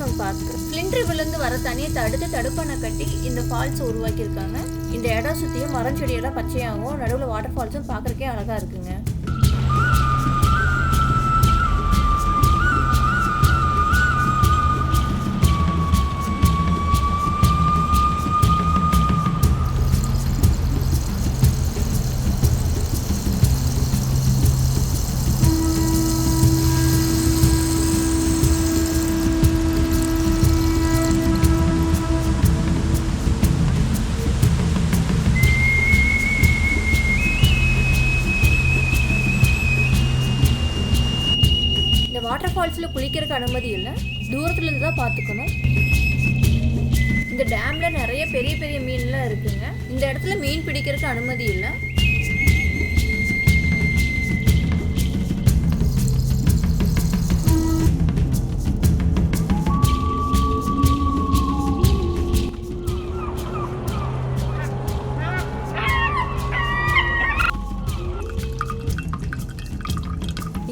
Amusement park. Flint ரிவர்லேருந்து வர தண்ணியை தடுப்பணை கட்டி இந்த ஃபால்ஸ் உருவாக்கியிருக்காங்க. இந்த இடம் சுற்றியும் மரம் செடியெல்லாம் பச்சையாகவும் நடுவில் வாட்டர் ஃபால்ஸும் பார்க்குறக்கே அழகாக இருக்குங்க. வாட்டர் ஃபால்ஸில் குளிக்கிறதுக்கு அனுமதி இல்லை, தூரத்துலேருந்து தான் பார்த்துக்கணும். இந்த டேமில் நிறைய பெரிய பெரிய மீன்லாம் இருக்குங்க. இந்த இடத்துல மீன் பிடிக்கிறதுக்கு அனுமதி இல்லை.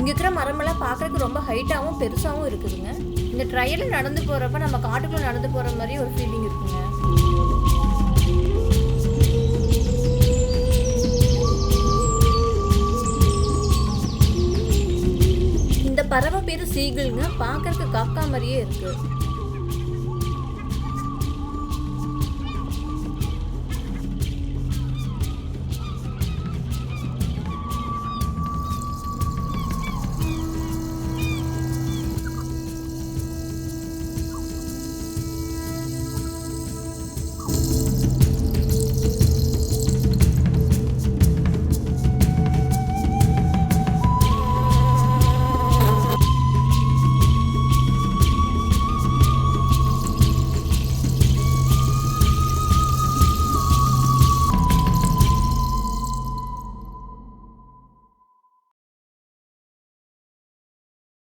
இங்கே இருக்கிற மரமெல்லாம் பார்க்குறதுக்கு ரொம்ப ஹைட்டாகவும் பெருசாகவும் இருக்குதுங்க. இந்த ட்ரையலில் நடந்து போகிறப்ப நம்ம காட்டுக்குள்ளே நடந்து போகிற மாதிரி ஒரு ஃபீலிங் இருக்குங்க. இந்த பறவை பேர் சீகிள்ங்க. பார்க்குறதுக்கு காக்கா மாதிரியே இருக்குது.